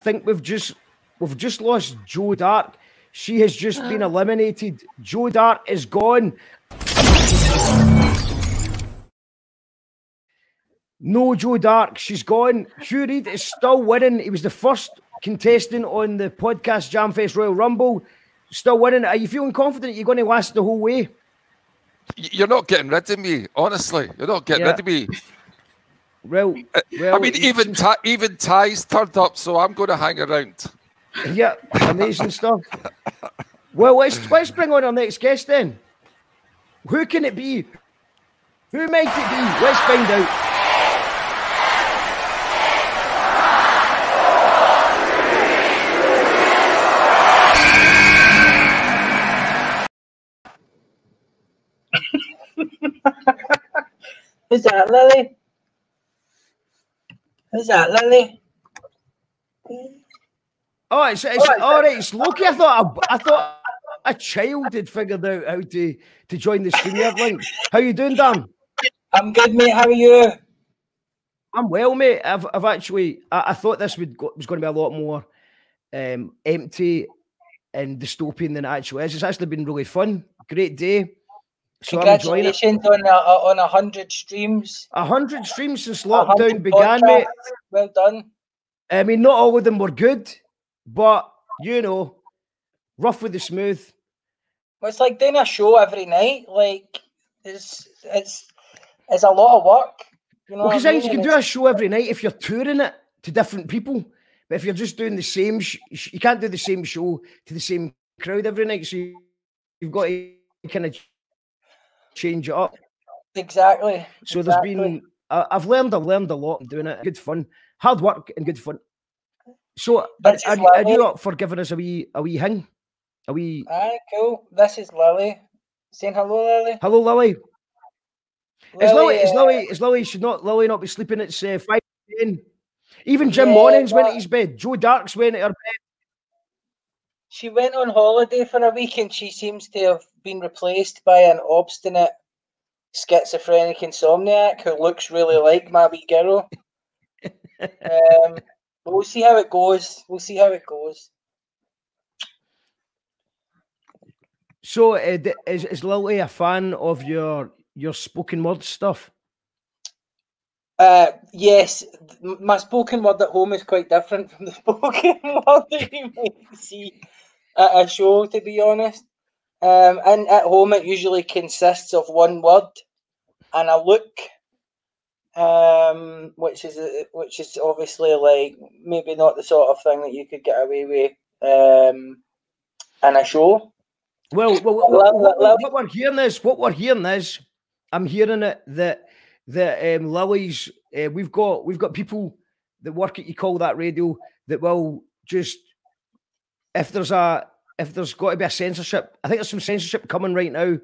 think we've just lost Joe Dark. She has just been eliminated. Joe Dark is gone. No Joe Dark, she's gone. Hugh Reid is still winning. He was the first contestant on the podcast Jamfest Royal Rumble. Still winning. Are you feeling confident you're going to last the whole way? You're not getting rid of me, honestly. You're not getting rid of me. Well, I mean, even Ty's turned up, so I'm going to hang around. Yeah, amazing stuff. Well, let's bring on our next guest then. Who can it be? Who might it be? Let's find out. Who's that, Lily? Who's that, Lily? Oh, it's all right. It's Loki. I thought a child had figured out how to join the StreamYard link. How you doing, Dan? I'm good, mate. How are you? I'm well, mate. I've actually I thought this was going to be a lot more empty and dystopian than it actually is. It's actually been really fun. Great day. So congratulations on 100 streams. 100 streams since lockdown began, mate. Well done. I mean, not all of them were good, but you know, rough with the smooth. Well, it's like doing a show every night. Like it's a lot of work. You know, because you can do a show every night if you're touring it to different people. But if you're just doing the same, you can't do the same show to the same crowd every night. So you've got to kind of change it up. Exactly. So there's been, I've learned a lot doing it. Good fun, hard work and good fun. So are you up for giving us a wee hang? Cool. This is Lily. Saying hello, Lily. Hello, Lily. Is Lily should Lily not be sleeping at 5 10? Even Jim Mornings went to his bed. Joe Darks went to her bed. She went on holiday for a week and she seems to have been replaced by an obstinate schizophrenic insomniac who looks really like my wee girl. But we'll see how it goes. So is Lily a fan of your spoken word stuff? Yes, my spoken word at home is quite different from the spoken word that you might see at a show, to be honest. And at home it usually consists of one word and a look, which is obviously like maybe not the sort of thing that you could get away with in a show. Well, what we're hearing is, I'm hearing it that Lily's, we've got people that work at You Call That Radio that will just, if there's got to be a censorship, I think there's some censorship coming right now.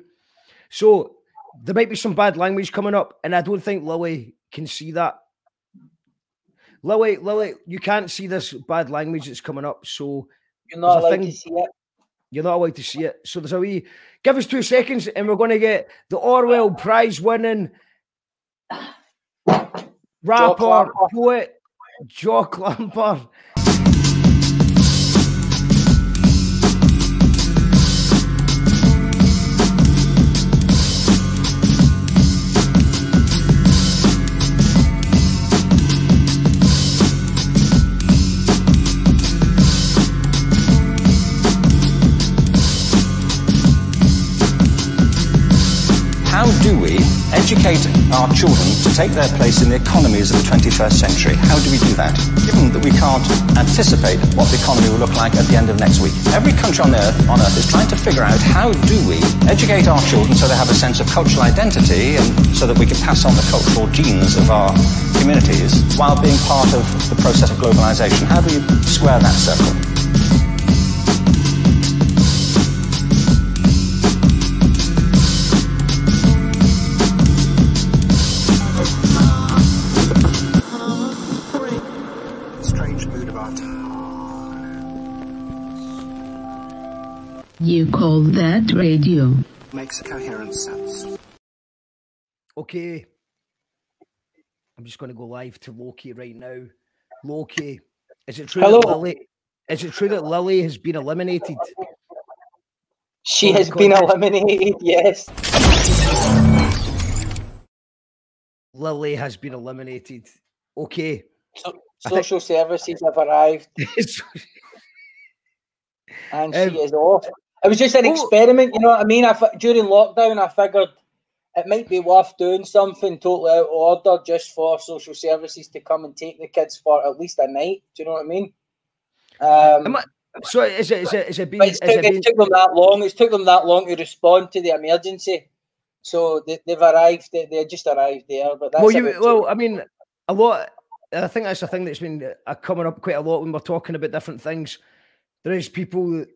So there might be some bad language coming up, and I don't think Lily can see that. Lily, you can't see this bad language that's coming up. So you're not allowed to see it. You're not allowed to see it. So there's a wee, give us 2 seconds and we're going to get the Orwell Prize winning rapper, poet, Jock Lamper. How do we educate our children to take their place in the economies of the 21st century? How do we do that, given that we can't anticipate what the economy will look like at the end of next week? Every country on Earth is trying to figure out how do we educate our children so they have a sense of cultural identity and so that we can pass on the cultural genes of our communities while being part of the process of globalization. How do we square that circle? You Call That Radio. Makes coherent sense. Okay. I'm just going to go live to Loki right now. Loki, Is it true that Lily? Is it true that Lily has been eliminated? She has been eliminated. Yes. Lily has been eliminated. Okay. Social services have arrived. And she is off. It was just an experiment, you know what I mean? During lockdown, I figured it might be worth doing something totally out of order just for social services to come and take the kids for at least a night. Do you know what I mean? So is it been? It took them that long. It took them that long to respond to the emergency. So they've arrived. They just arrived there. But that's I mean, a lot. I think that's a thing that's been coming up quite a lot when we're talking about different things. There is people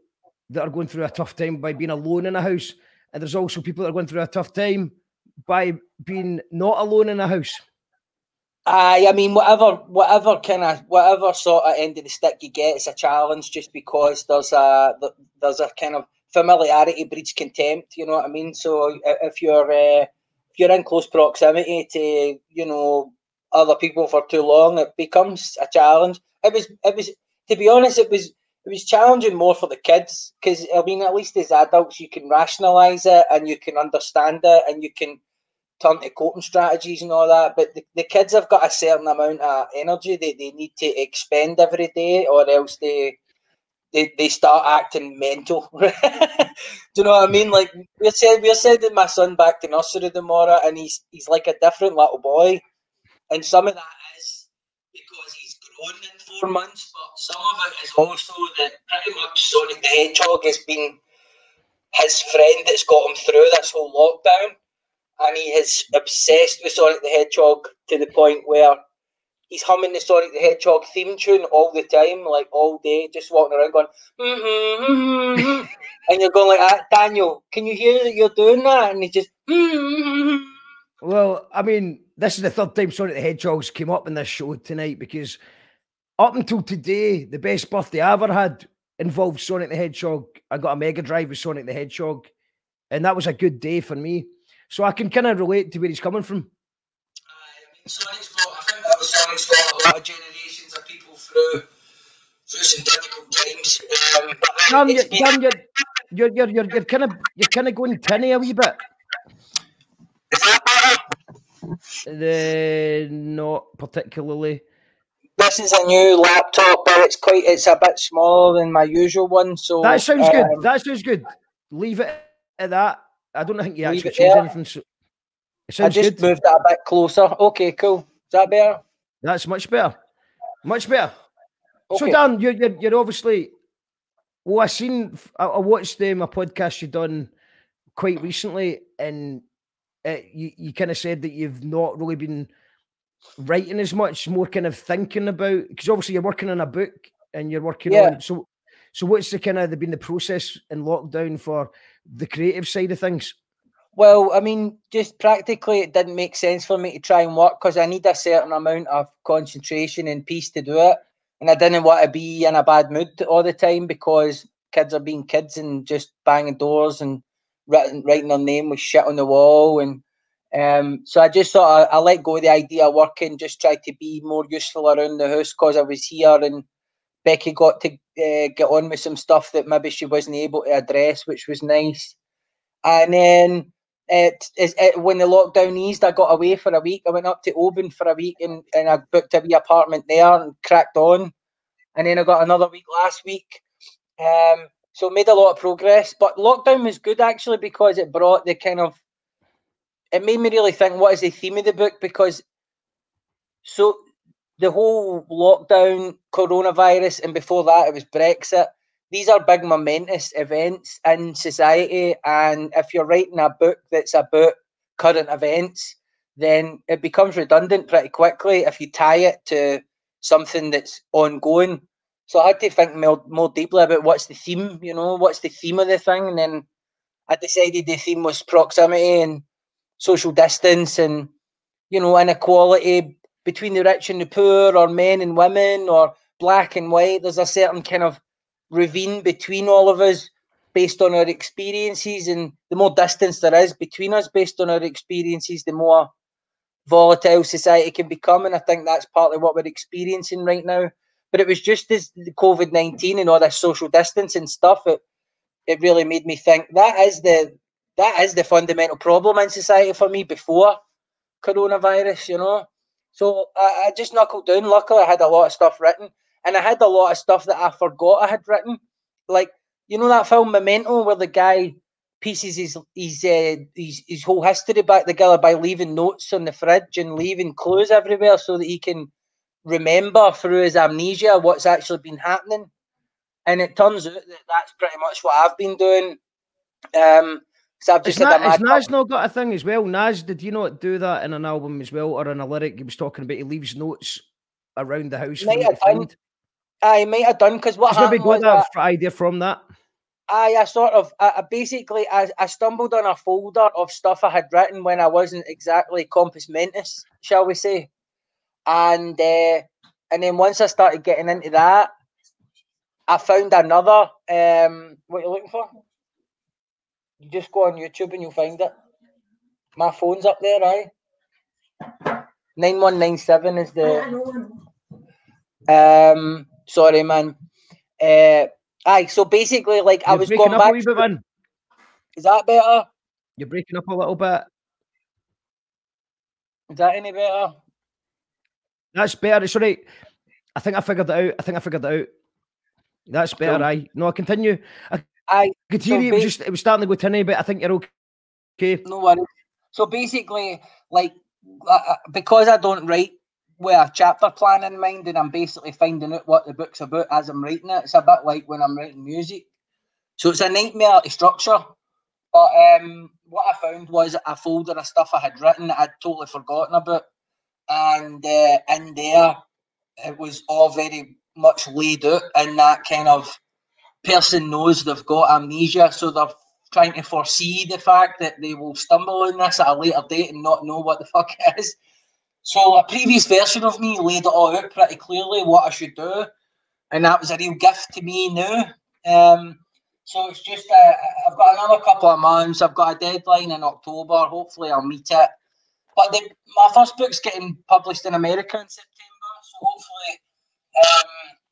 that are going through a tough time by being alone in a house, and there's also people that are going through a tough time by being not alone in a house. I mean, whatever sort of end of the stick you get, it's a challenge just because there's a kind of familiarity breeds contempt. You know what I mean? So if you're in close proximity to, you know, other people for too long, it becomes a challenge. It was to be honest, it was challenging more for the kids because, I mean, at least as adults you can rationalise it and you can understand it and you can turn to coping strategies and all that. But the kids have got a certain amount of energy that they need to expend every day, or else they start acting mental. Do you know what I mean? Like we're sending my son back to nursery tomorrow, and he's like a different little boy. And some of that is because he's grown in 4 months, but some of it is also that pretty much Sonic the Hedgehog has been his friend that's got him through this whole lockdown. And he is obsessed with Sonic the Hedgehog to the point where he's humming the Sonic the Hedgehog theme tune all the time, like all day, just walking around going, and you're going like, Daniel, can you hear that you're doing that? And he just, Well, I mean, this is the third time Sonic the Hedgehog's came up in this show tonight, because up until today, the best birthday I ever had involved Sonic the Hedgehog. I got a Mega Drive with Sonic the Hedgehog, and that was a good day for me. So I can kind of relate to where he's coming from. I think Sonic's got a lot of generations of people through some difficult times. You're kind of going tinny a wee bit. Is that better? Not particularly. This is a new laptop, but it's a bit smaller than my usual one. So that sounds good. That sounds good. Leave it at that. I don't think you actually changed anything. So it sounds good. I just moved it a bit closer. Okay, cool. Is that better? That's much better. Much better. Okay. So Dan, you're obviously. Well, I watched a podcast you done quite recently, and you kind of said that you've not really been writing as much, more kind of thinking about, because obviously you're working on a book and you're working on. So what's been the process in lockdown for the creative side of things? Well, I mean, just practically, it didn't make sense for me to try and work because I need a certain amount of concentration and peace to do it. And I didn't want to be in a bad mood all the time because kids are being kids and just banging doors and writing their name with shit on the wall. And so I just thought I let go of the idea of working, just tried to be more useful around the house because I was here, and Becky got to get on with some stuff that maybe she wasn't able to address, which was nice. And then when the lockdown eased, I got away for a week. I went up to Oban for a week and I booked a wee apartment there and cracked on. And then I got another week last week. So made a lot of progress. But lockdown was good actually because it brought it made me really think, what is the theme of the book? Because so the whole lockdown, coronavirus, and before that it was Brexit. These are big momentous events in society, and if you're writing a book that's about current events, then it becomes redundant pretty quickly if you tie it to something that's ongoing. So I had to think more deeply about what's the theme, what's the theme of the thing, and then I decided the theme was proximity and social distance and, inequality between the rich and the poor, or men and women, or black and white. There's a certain kind of ravine between all of us based on our experiences, and the more distance there is between us based on our experiences, the more volatile society can become. And I think that's partly what we're experiencing right now. But it was just as the COVID-19 and all this social distancing stuff. It really made me think that is the fundamental problem in society for me before coronavirus, you know. So I just knuckled down. Luckily, I had a lot of stuff written, and I had a lot of stuff that I forgot I had written. Like, you know that film Memento, where the guy pieces his whole history back together by leaving notes on the fridge and leaving clues everywhere so that he can remember through his amnesia what's actually been happening. And it turns out that that's pretty much what I've been doing. So I've just has Nas not got a thing as well? Nas, did you not do that in an album as well, or in a lyric he was talking about? He leaves notes around the house for you to find. I might have done, because what happened was that idea from that. I basically stumbled on a folder of stuff I had written when I wasn't exactly compos mentis, shall we say, and then once I started getting into that, I found another. What are you looking for? You just go on YouTube and you'll find it. My phone's up there, right? 9197 is the. Sorry, man. So basically, like, I was going back. Is that better? You're breaking up a little bit. Is that any better? That's better. It's all right. I think I figured it out. That's better. Cool. No, I continue. I could hear you. It was starting to go tinny, but I think you're okay. No worries. So basically, like, because I don't write with a chapter plan in mind, and I'm basically finding out what the book's about as I'm writing it. It's a bit like when I'm writing music. So it's a nightmare to structure. But what I found was a folder of stuff I had written that I'd totally forgotten about. And in there, it was all very much laid out, and that kind of person knows they've got amnesia, so they're trying to foresee the fact that they will stumble on this at a later date and not know what the fuck it is. So a previous version of me laid it all out pretty clearly what I should do, and that was a real gift to me now. So it's just I've got another couple of months. I've got a deadline in October. Hopefully I'll meet it. But my first book's getting published in America in September, so hopefully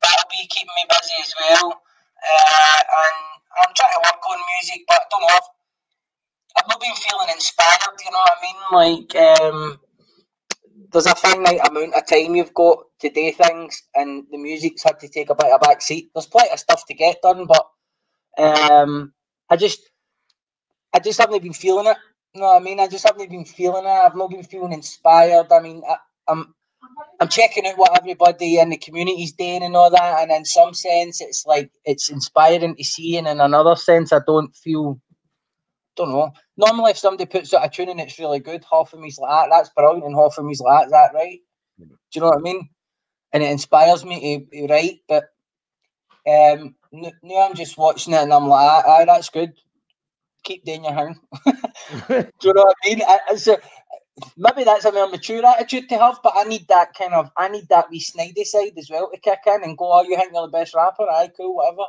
that'll be keeping me busy as well. And I'm trying to work on music, but I don't know. I've not been feeling inspired, you know what I mean? Like, there's a finite amount of time you've got to do things, and the music's had to take a bit of a back seat. There's plenty of stuff to get done, but I just haven't been feeling it. You know what I mean? I just haven't been feeling it. I've not been feeling inspired. I mean, I'm checking out what everybody in the community's doing and all that, and in some sense, it's like it's inspiring to see, and in another sense, I don't know. Normally, if somebody puts out a tune and it's really good, half of me's like, that's brilliant, and half of me's like, is that right? Do you know what I mean? And it inspires me to write, but now I'm just watching it and I'm like, that's good. Keep doing your thing. Do you know what I mean? Maybe that's a more mature attitude to have, but I need that wee snidey side as well to kick in and go, you think you're the best rapper? Aye, cool, whatever.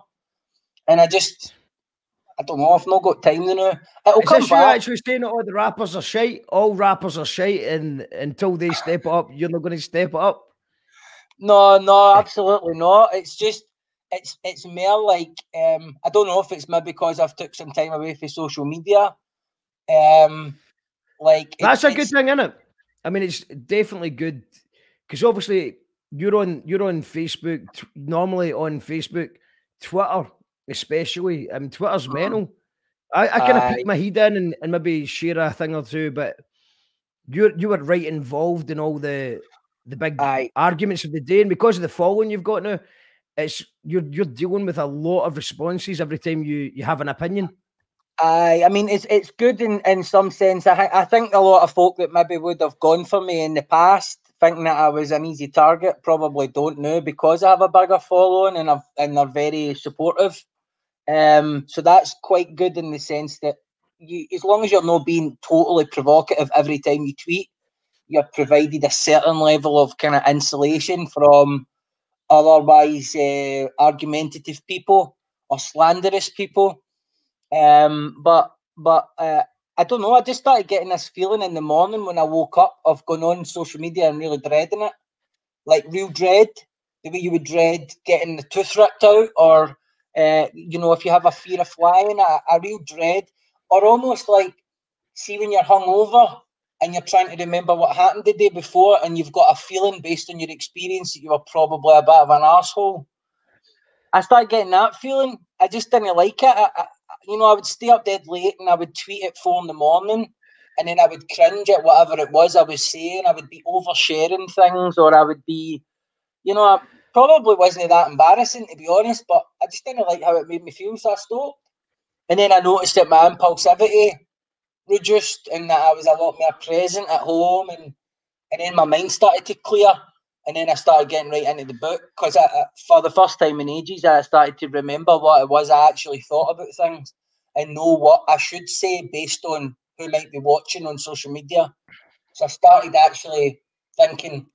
And I don't know, I've not got time now. It'll come back. You're actually saying that all the rappers are shite? All rappers are shite, and until they step it up, you're not going to step it up? No, absolutely not. It's just, it's more like, I don't know if it's maybe because I've took some time away from social media. Like that's a good thing, isn't it? I mean, it's definitely good, because obviously you're on Facebook, normally on Facebook, Twitter especially. Twitter's mental. I kind of put my head in and maybe share a thing or two, but you were right involved in all the big arguments of the day, and because of the following you've got now, you're dealing with a lot of responses every time you have an opinion. I mean, it's good in some sense. I think a lot of folk that maybe would have gone for me in the past, thinking that I was an easy target, probably don't know, because I have a bigger following and they're very supportive. So that's quite good in the sense that as long as you're not being totally provocative every time you tweet, you're provided a certain level of kind of insulation from otherwise argumentative people or slanderous people. But I don't know. I just started getting this feeling in the morning when I woke up of going on social media and really dreading it, like real dread. the way you would dread getting the tooth ripped out, or you know, if you have a fear of flying, a real dread, or almost like, see when you're hungover and you're trying to remember what happened the day before, and you've got a feeling based on your experience that you were probably a bit of an arsehole. I started getting that feeling. I just didn't like it. You know, I would stay up dead late and I would tweet at 4 a.m, and then I would cringe at whatever it was I was saying. I would be oversharing things, or I would be, you know, I probably wasn't that embarrassing, to be honest, but I just didn't like how it made me feel, so I stopped. And then I noticed that my impulsivity reduced, and that I was a lot more present at home, and then my mind started to clear, and then I started getting right into the book, because for the first time in ages I started to remember what it was I actually thought about things, and know what I should say based on who might be watching on social media. So I started actually thinking,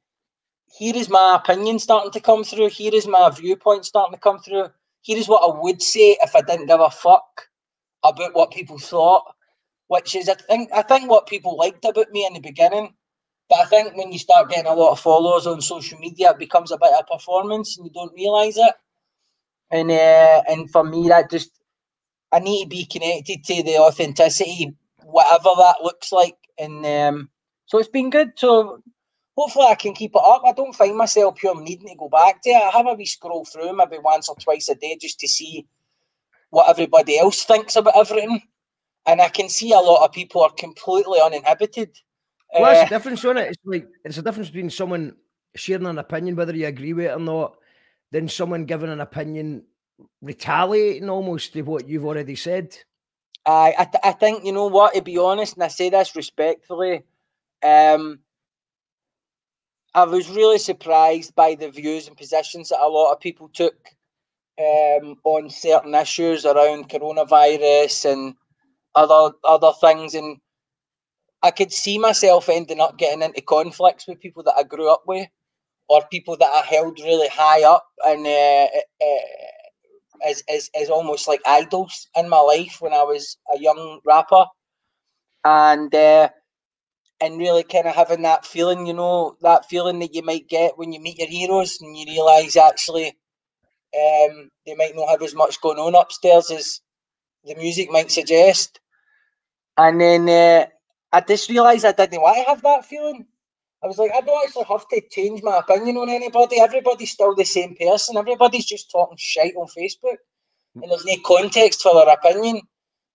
here is my opinion starting to come through, here is my viewpoint starting to come through, here is what I would say if I didn't give a fuck about what people thought. Which is, I think what people liked about me in the beginning. But I think when you start getting a lot of followers on social media, it becomes a bit of a performance and you don't realise it. And for me, that just, I need to be connected to the authenticity, whatever that looks like. And so it's been good. So hopefully I can keep it up. I don't find myself pure needing to go back to it. I have a wee scroll through maybe once or twice a day just to see what everybody else thinks about everything. And I can see a lot of people are completely uninhibited. Well, that's the difference on it. It's like, it's a difference between someone sharing an opinion, whether you agree with it or not, than someone giving an opinion retaliating almost to what you've already said. I think, you know what, to be honest, and I say this respectfully, I was really surprised by the views and positions that a lot of people took on certain issues around coronavirus and other things, and I could see myself ending up getting into conflicts with people that I grew up with, or people that I held really high up and as almost like idols in my life when I was a young rapper, and really kind of having that feeling, you know, that feeling that you might get when you meet your heroes and you realise actually they might not have as much going on upstairs as the music might suggest. And then I just realised I didn't want to have that feeling. I was like, I don't actually have to change my opinion on anybody. Everybody's still the same person. Everybody's just talking shit on Facebook. And there's no context for their opinion.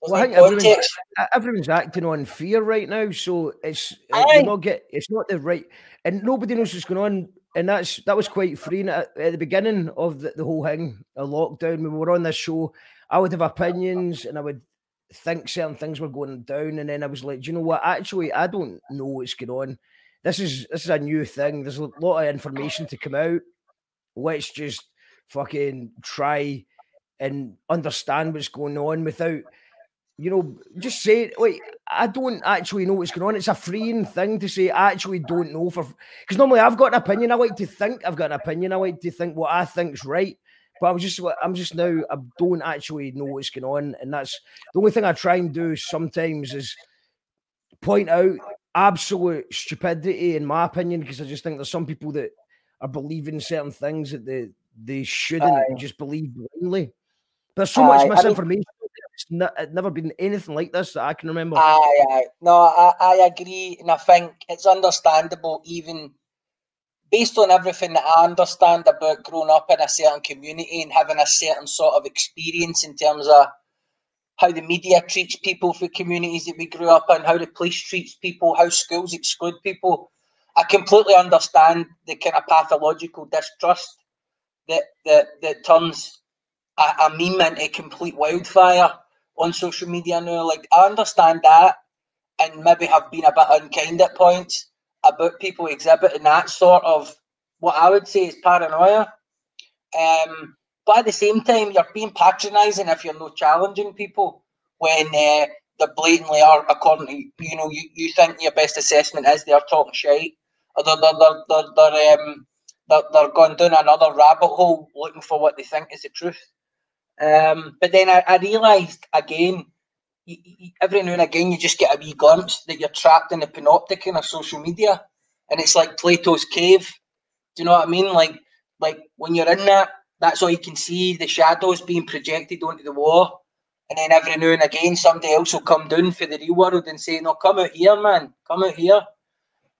There's Well, I no think context. everyone's acting on fear right now, so it's it's not the right, and nobody knows what's going on, and that was quite freeing at the beginning of the whole thing, a lockdown. When we were on this show, I would have opinions, and I would think certain things were going down, and then I was like, do you know what? Actually, I don't know what's going on. This is a new thing. There's a lot of information to come out. Let's just fucking try and understand what's going on without, you know, just say, like, I don't actually know what's going on. It's a freeing thing to say, I actually don't know, because normally I've got an opinion. I like to think I've got an opinion. I like to think what I think's right. But I'm just now, I don't actually know what's going on. And that's the only thing I try and do sometimes is point out absolute stupidity, in my opinion, because I just think there's some people that are believing certain things that they shouldn't just believe blindly. There's so much misinformation. It's never been anything like this that I can remember. No, I agree. And I think it's understandable, even based on everything that I understand about growing up in a certain community and having a certain sort of experience in terms of how the media treats people for communities that we grew up in, how the police treats people, how schools exclude people. I completely understand the kind of pathological distrust that turns a meme into complete wildfire on social media now. Like, I understand that, and maybe have been a bit unkind at points about people exhibiting that sort of, what I would say is paranoia. But at the same time, you're being patronising if you're not challenging people when they blatantly are, according to, you know, you think your best assessment is they're talking shite, or they're going down another rabbit hole looking for what they think is the truth. But then I realised again, every now and again, you just get a wee glimpse that you're trapped in the panopticon of social media, and it's like Plato's cave. Do you know what I mean? Like, like when you're in that, that's all you can see, the shadows being projected onto the wall. And then every now and again, somebody else will come down for the real world and say, no, come out here, man. Come out here.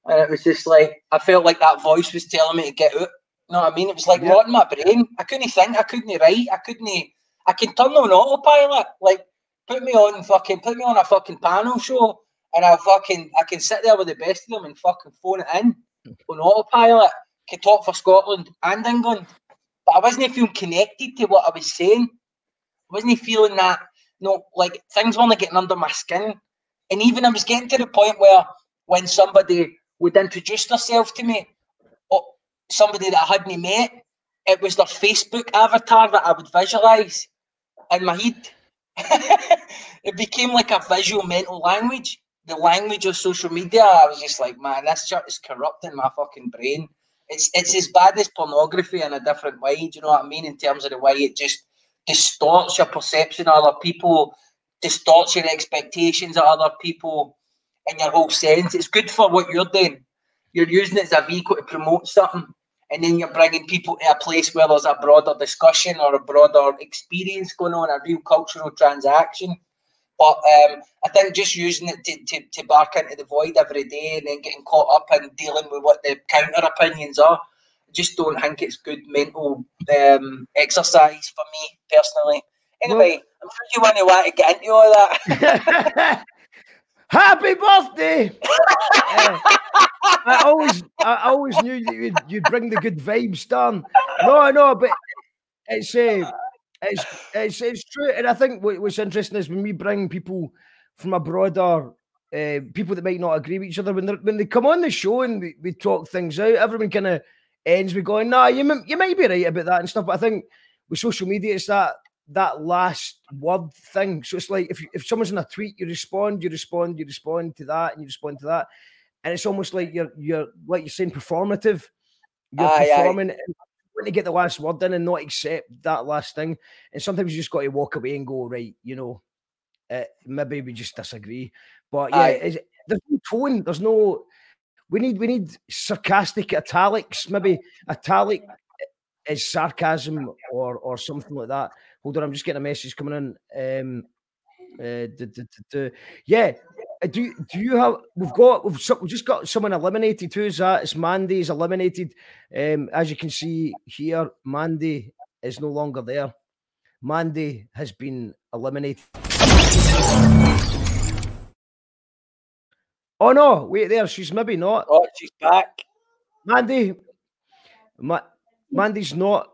And it was just like, I felt like that voice was telling me to get out. You know what I mean? It was like rotting my brain. I couldn't think. I couldn't write. I can turn on autopilot. Like, put me on a fucking panel show and I can sit there with the best of them and fucking phone it in on autopilot. Can talk for Scotland and England. But I wasn't feeling connected to what I was saying. I wasn't feeling that, like things weren't getting under my skin. And even I was getting to the point where when somebody would introduce themselves to me, or somebody that I hadn't met, it was their Facebook avatar that I would visualise in my head. It became like a visual mental language. The language of social media, I was just like, man, this shit is corrupting my fucking brain. It's as bad as pornography in a different way, do you know what I mean? In terms of the way it just distorts your perception of other people, distorts your expectations of other people, and your whole sense. It's good for what you're doing. You're using it as a vehicle to promote something, and then you're bringing people to a place where there's a broader discussion or a broader experience going on, a real cultural transaction. But I think just using it to bark into the void every day and then getting caught up in dealing with what the counter opinions are, I just don't think it's good mental exercise for me personally. Anyway, I'm sure you want to get into all that. Happy birthday! I always knew that you'd bring the good vibes, Dan. No, but it's true, and I think what's interesting is when we bring people from a broader, people that might not agree with each other, when they come on the show and we talk things out, everyone kind of ends with going, "Nah, you might be right about that and stuff." But I think with social media, it's that last word thing. So it's like if someone's in a tweet, you respond to that, and you respond to that, and it's almost like you're like you're saying performative. You're performing. To get the last word in and not accept that last thing, and sometimes you just got to walk away and go, right, maybe we just disagree, but there's no tone, there's no, we need sarcastic italics, maybe italic is sarcasm or something like that. Hold on, I'm just getting a message coming in. Do you have? We've just got someone eliminated. Who's that? It's Mandy is eliminated. As you can see here, Mandy is no longer there. Mandy has been eliminated. Oh no! Wait there. She's maybe not. Oh, she's back. Mandy. Mandy's not.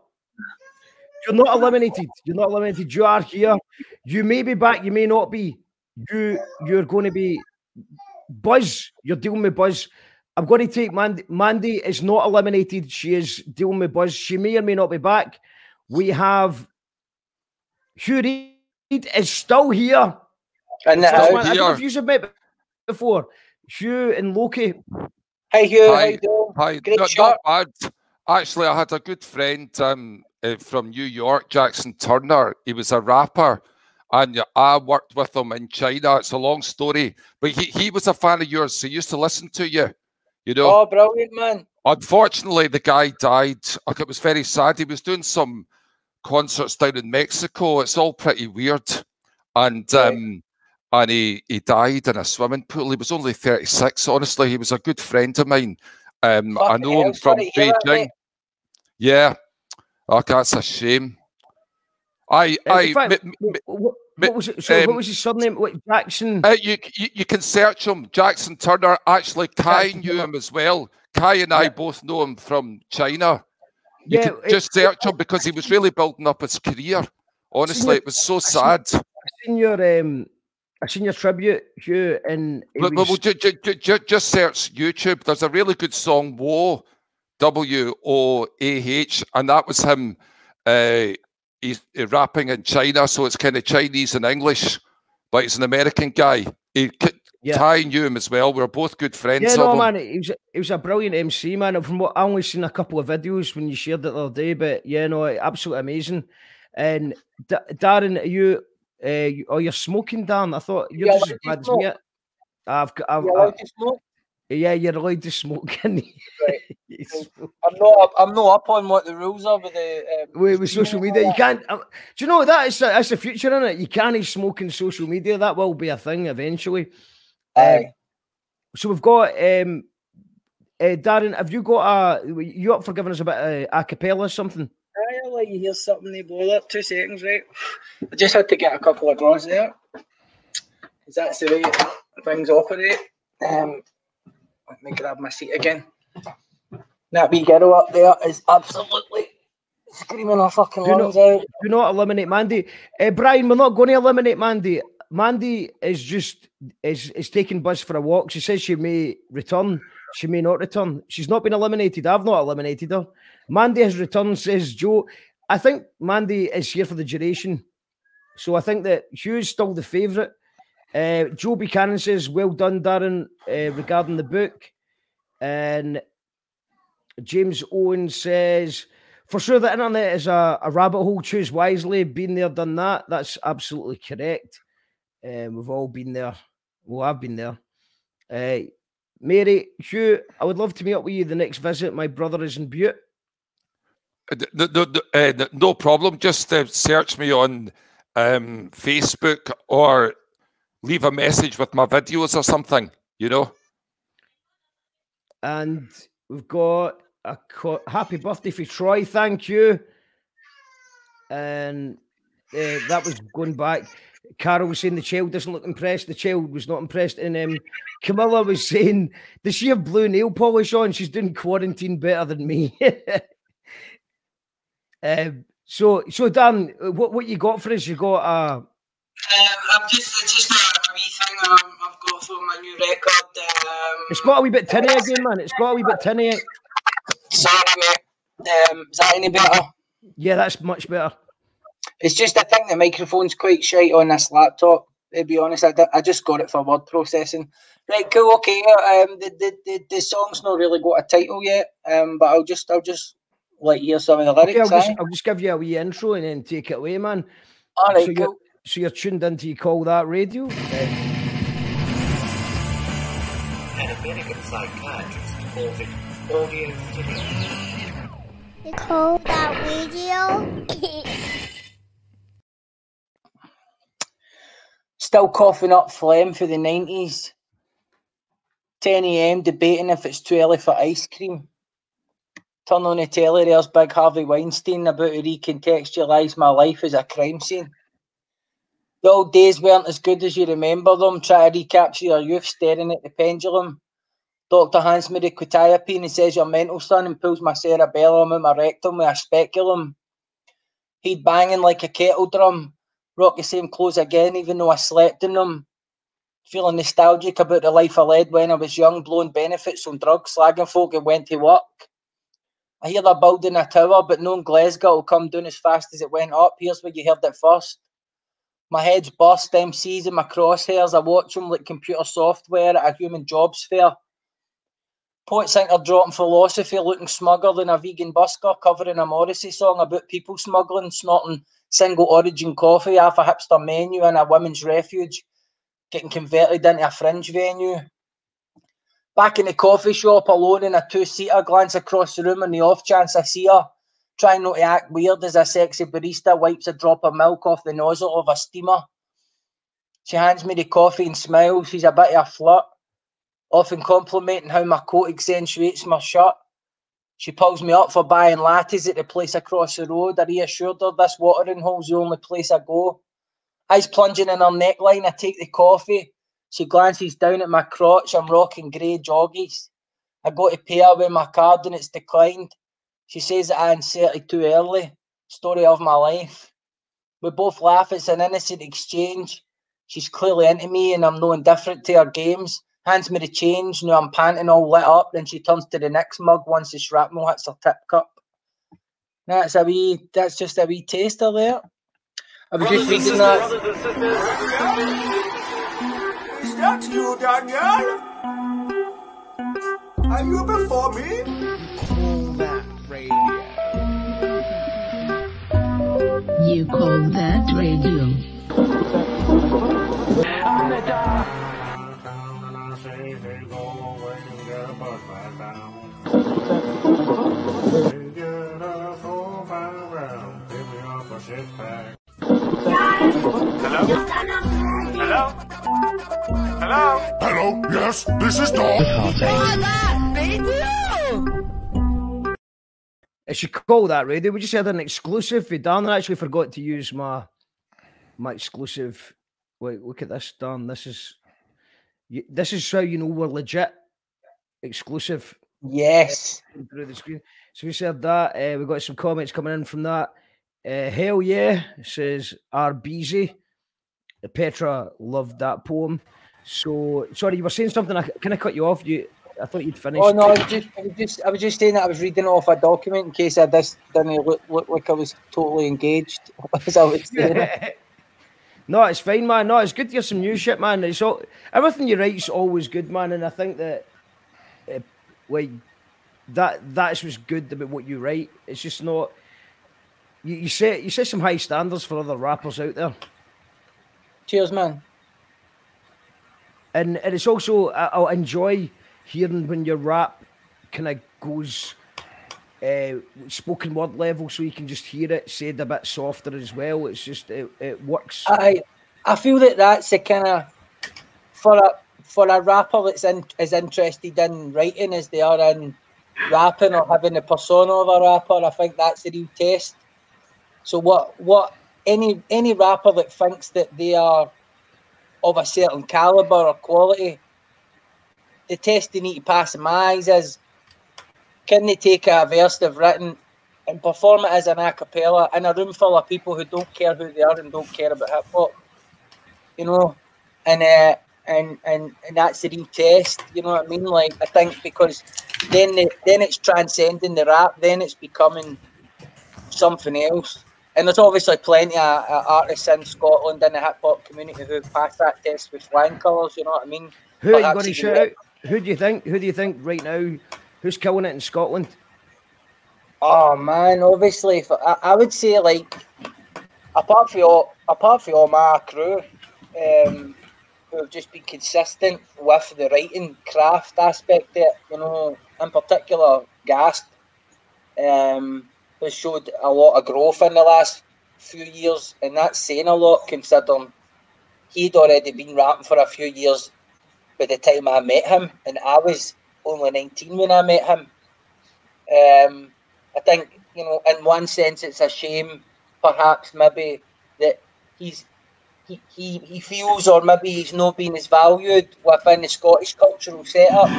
You're not eliminated. You're not eliminated. You are here. You may be back. You may not be. You're going to be Buzz. You're dealing with Buzz. I'm going to take Mandy. Mandy is not eliminated. She is dealing with Buzz. She may or may not be back. We have Hugh Reid is still here. And I don't know if you've met before. Hugh and Loki. Hi Hugh. How you doing? Hi. Great Not bad. Actually, I had a good friend from New York, Jackson Turner. He was a rapper. And I worked with him in China. It's a long story. But he was a fan of yours. So he used to listen to you. Oh, brilliant, man. Unfortunately, the guy died. Like, it was very sad. He was doing some concerts down in Mexico. It's all pretty weird. And he died in a swimming pool. He was only 36. Honestly, he was a good friend of mine. I know him from Beijing. Yeah. Oh, that's a shame. What was his surname? Jackson. You can search him. Jackson Turner. Actually, Kai knew him as well. Kai and I both know him from China. You can just search him because he was really building up his career. Honestly, it was so sad. I seen your tribute, Hugh, and just search YouTube. There's a really good song, Woah, WOAH, and that was him. He's rapping in China, so it's kind of Chinese and English, but he's an American guy. Ty knew him as well. We were both good friends of him. Man, he was a brilliant MC, man. From what I only seen a couple of videos when you shared it the other day, but absolutely amazing. And Darren, you're smoking, Dan? I thought you're just as bad as me. You're allowed to smoke. Yeah, you're allowed to smoke. Right. I'm not up on what the rules are with the with social media. You can't. Do you know that's the future in it? You can't smoke in social media. That will be a thing eventually. So we've got Darren. Have you got you up for giving us a bit of a cappella or something? I'll let you hear something. They blow up 2 seconds, right? I just had to get a couple of draws there, because that's the way things operate. Let me grab my seat again. That wee girl up there is absolutely screaming her fucking lungs out. Do not eliminate Mandy. Brian, we're not going to eliminate Mandy. Mandy is just is taking Buzz for a walk. She says she may return. She may not return. She's not been eliminated. I've not eliminated her. Mandy has returned, says Joe. I think Mandy is here for the duration. So I think that Hugh's still the favourite. Joe Buchanan says, well done, Darren, regarding the book. And James Owen says, for sure the internet is a rabbit hole. Choose wisely. Been there, done that. That's absolutely correct. We've all been there. Well, I've been there. Mary, Hugh, I would love to meet up with you the next visit. My brother is in Butte. No problem. Just search me on Facebook or leave a message with my videos or something, you know. And we've got a happy birthday for Troy. Thank you. And that was going back. Carol was saying the child doesn't look impressed. The child was not impressed. And Camilla was saying, does she have blue nail polish on? She's doing quarantine better than me. So Dan, what you got for us? You got it's just a wee thing I've got for my new record. It's got a wee bit tinny again, man. It's got a wee bit tinny. Sorry, mate. Is that any better? Yeah, that's much better. It's just I think the microphone's quite shite on this laptop. To be honest, I just got it for word processing. Right, cool, okay. The song's not really got a title yet. But I'll just let you hear some of the lyrics. Okay, I'll just give you a wee intro and then take it away, man. All right, cool. So you're tuned into You Call That Radio? An American psychiatrist calls it audio stimulation. You call that radio? Still coughing up phlegm for the 90s. 10 AM debating if it's too early for ice cream. Turn on the telly, there's big Harvey Weinstein about to recontextualise my life as a crime scene. The old days weren't as good as you remember them. Try to recapture your youth staring at the pendulum. Doctor hands me the quetiapine and says, you're mental, son, and pulls my cerebellum out my rectum with a speculum. He'd banging like a kettle drum. Rock the same clothes again, even though I slept in them. Feeling nostalgic about the life I led when I was young, blowing benefits on drugs, slagging folk and went to work. I hear they're building a tower, but knowing Glasgow will come down as fast as it went up. Here's where you heard it first. My head's burst, MCs in my crosshairs. I watch them like computer software at a human jobs fair. Poets think they're dropping philosophy, looking smugger than a vegan busker, covering a Morrissey song about people smuggling, snorting single origin coffee, half a hipster menu in a women's refuge, getting converted into a fringe venue. Back in the coffee shop, alone in a 2-seater, glance across the room on the off chance I see her, trying not to act weird as a sexy barista wipes a drop of milk off the nozzle of a steamer. She hands me the coffee and smiles. She's a bit of a flirt, often complimenting how my coat accentuates my shirt. She pulls me up for buying lattes at the place across the road. I reassured her this watering hole's the only place I go. Eyes plunging in her neckline, I take the coffee. She glances down at my crotch. I'm rocking grey joggies. I go to pay her with my card and it's declined. She says that I inserted too early. Story of my life. We both laugh. It's an innocent exchange. She's clearly into me and I'm no indifferent to her games. Hands me the change. Now I'm panting all lit up. Then she turns to the next mug once the shrapnel hits her tip cup. That's just a wee taster there. I was just reading that. Is that you, Daniel? Are you before me? You call that radio? Hello? Hello? Hello? Yes, this is Dawn. I should call that radio. We just had an exclusive. Dan actually forgot to use my exclusive. Wait, look at this, Dan. This is how you know we're legit. Exclusive. Yes. Through the screen. So we said that. We got some comments coming in from that. Hell yeah, says RBZ. Petra loved that poem. So sorry, you were saying something. I kind of cut you off. I thought you'd finished. Oh no, I was just saying that I was reading off a document in case I just didn't look like I was totally engaged as I was saying it. No, it's fine, man. No, it's good to hear some new shit, man. It's all everything you write's always good, man. And I think that like that's what's good about what you write. It's just not you set some high standards for other rappers out there. Cheers, man. And it's also I'll enjoy hearing when your rap kind of goes spoken word level, so you can just hear it said a bit softer as well. It's just it works. I feel that's the kind of for a rapper that's as interested in writing as they are in rapping or having the persona of a rapper. I think that's the real test. So what any rapper that thinks that they are of a certain caliber or quality, the test they need to pass in my eyes is, can they take a verse they've written and perform it as an a cappella in a room full of people who don't care who they are and don't care about hip hop, you know, and that's the real test, you know what I mean? Like, I think because then it's transcending the rap, then it's becoming something else. And there's obviously plenty of artists in Scotland in the hip hop community who pass that test with flying colours, you know what I mean? Who are you going to shout out? Who do you think right now? Who's killing it in Scotland? Oh man, obviously, I would say, like, apart from all my crew, who have just been consistent with the writing craft aspect of it, you know, in particular, Gast, has showed a lot of growth in the last few years, and that's saying a lot considering he'd already been rapping for a few years by the time I met him, and I was only 19 when I met him. I think, you know, in one sense it's a shame, perhaps, maybe, that he feels, or maybe he's not being as valued within the Scottish cultural setup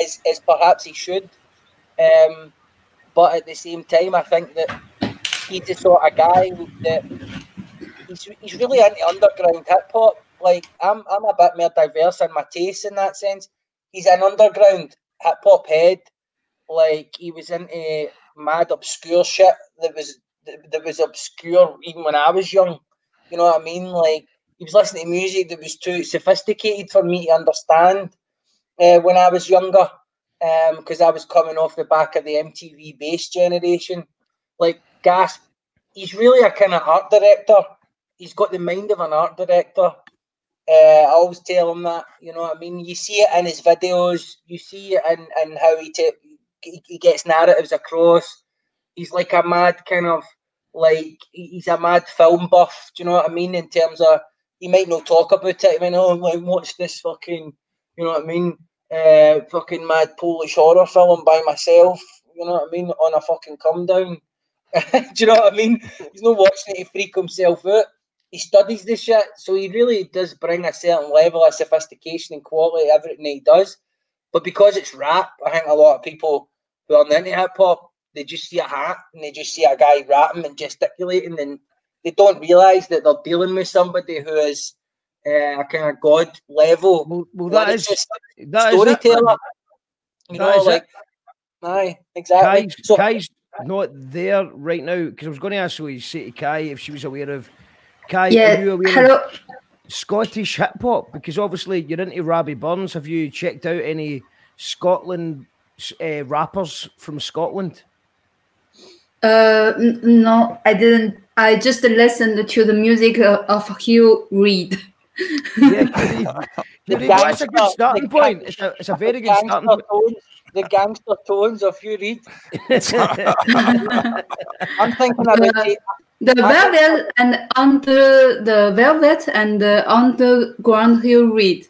as perhaps he should. But at the same time, I think that he's the sort of guy that he's really into underground hip hop. Like, I'm a bit more diverse in my tastes in that sense. He's an underground hip hop head. Like, he was into mad obscure shit that was obscure even when I was young. You know what I mean? Like, he was listening to music that was too sophisticated for me to understand when I was younger. Because I was coming off the back of the MTV bass generation. Like, Gasp, he's really a kind of art director. He's got the mind of an art director. I always tell him that, you know what I mean? You see it in his videos. You see it in how he gets narratives across. He's like a mad kind of, like, he's a mad film buff. Do you know what I mean? In terms of, he might not talk about it. I mean, oh, like, watch this fucking, you know what I mean? Fucking mad Polish horror film by myself, you know what I mean, on a fucking come down. Do you know what I mean? He's not watching it to freak himself out. He studies this shit, so he really does bring a certain level of sophistication and quality to everything he does. But because it's rap, I think a lot of people who are into hip hop, they just see a hat and they just see a guy rapping and gesticulating, and they don't realise that they're dealing with somebody who is a kind of god level. Well, that is storyteller. You know, like, aye, exactly. Kai's not there right now, because I was going to actually say to Kai if she was aware of. Kai, are you aware of Scottish hip hop? Because obviously you're into Robbie Burns. Have you checked out any Scotland rappers from Scotland? No, I didn't. I just listened to the music of Hugh Reid. That's a good starting point. It's a very good starting point. The gangster tones of Hugh Reid. I'm thinking about the velvet and under the velvet and the underground Hugh Reid.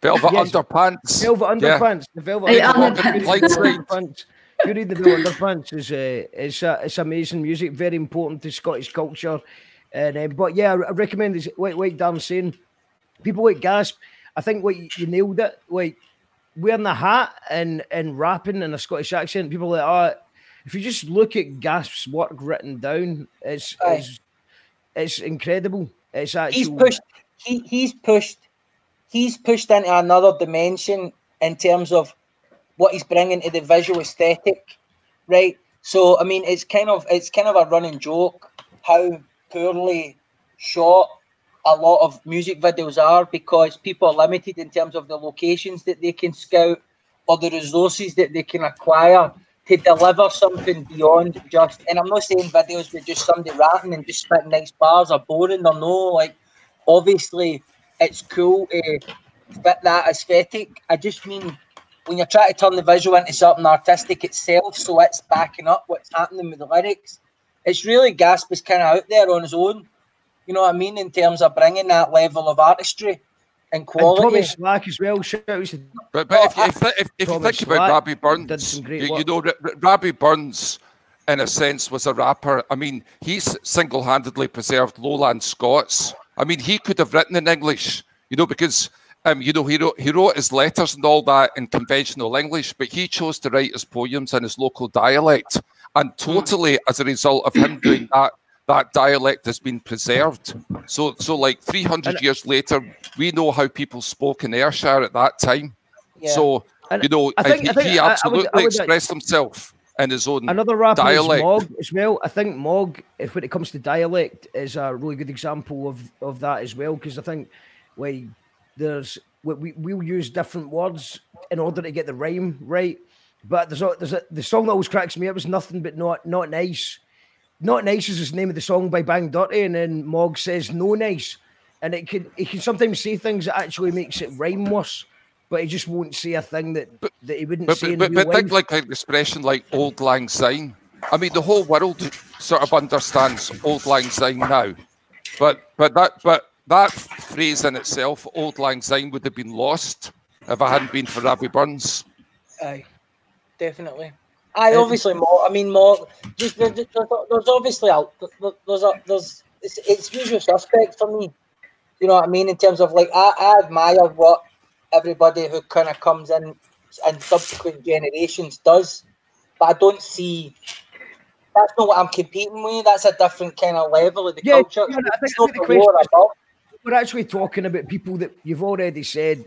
Velvet underpants. Velvet underpants. The velvet underpants. You read the velvet underpants it's amazing music, very important to Scottish culture. And but yeah, I recommend this. Like Darren's saying, people like Gasp. I think you nailed it. Like wearing a hat and rapping in a Scottish accent, people are like, oh, if you just look at Gasp's work written down, it's incredible. It's actually he's pushed into another dimension in terms of what he's bringing to the visual aesthetic, right? So I mean, it's kind of a running joke how poorly shot a lot of music videos are, because people are limited in terms of the locations that they can scout or the resources that they can acquire to deliver something beyond just, and I'm not saying videos with just somebody rapping and just spitting nice bars are boring or no, like obviously it's cool to fit that aesthetic. I just mean when you're trying to turn the visual into something artistic itself, so it's backing up what's happening with the lyrics, it's really Gasp is kind of out there on his own. You know what I mean? In terms of bringing that level of artistry and quality. And Tommy Slack as well. But if you think about Robbie Burns, you know, Robbie Burns, in a sense, was a rapper. I mean, he's single-handedly preserved Lowland Scots. I mean, he could have written in English, you know, because, you know, he wrote his letters and all that in conventional English, but he chose to write his poems in his local dialect. And totally as a result of him doing that, that dialect has been preserved. So like 300 years later, we know how people spoke in Ayrshire at that time. Yeah. So, you know, he absolutely expressed himself in his own another rapper dialect. Is Mog as well. I think Mog, if when it comes to dialect, is a really good example of that as well, because I think we'll use different words in order to get the rhyme right. But the song that always cracks me up was Nothing But Not Nice. Not Nice is the name of the song by Bang Dirty, and then Mog says no nice, and he can sometimes say things that actually makes it rhyme worse, but he just won't say a thing that he wouldn't say in real life. But think like an expression like Auld Lang Syne. I mean, the whole world sort of understands Auld Lang Syne now, but that phrase in itself, Auld Lang Syne, would have been lost if it hadn't been for Robbie Burns. Aye, definitely. Obviously more. I mean, more. Just there's obviously it's usual suspect for me. You know what I mean? In terms of like, I admire what everybody who kind of comes in and subsequent generations does, but I don't see. That's not what I'm competing with. That's a different kind of level of the culture. Yeah, I think the question is, we're actually talking about people that you've already said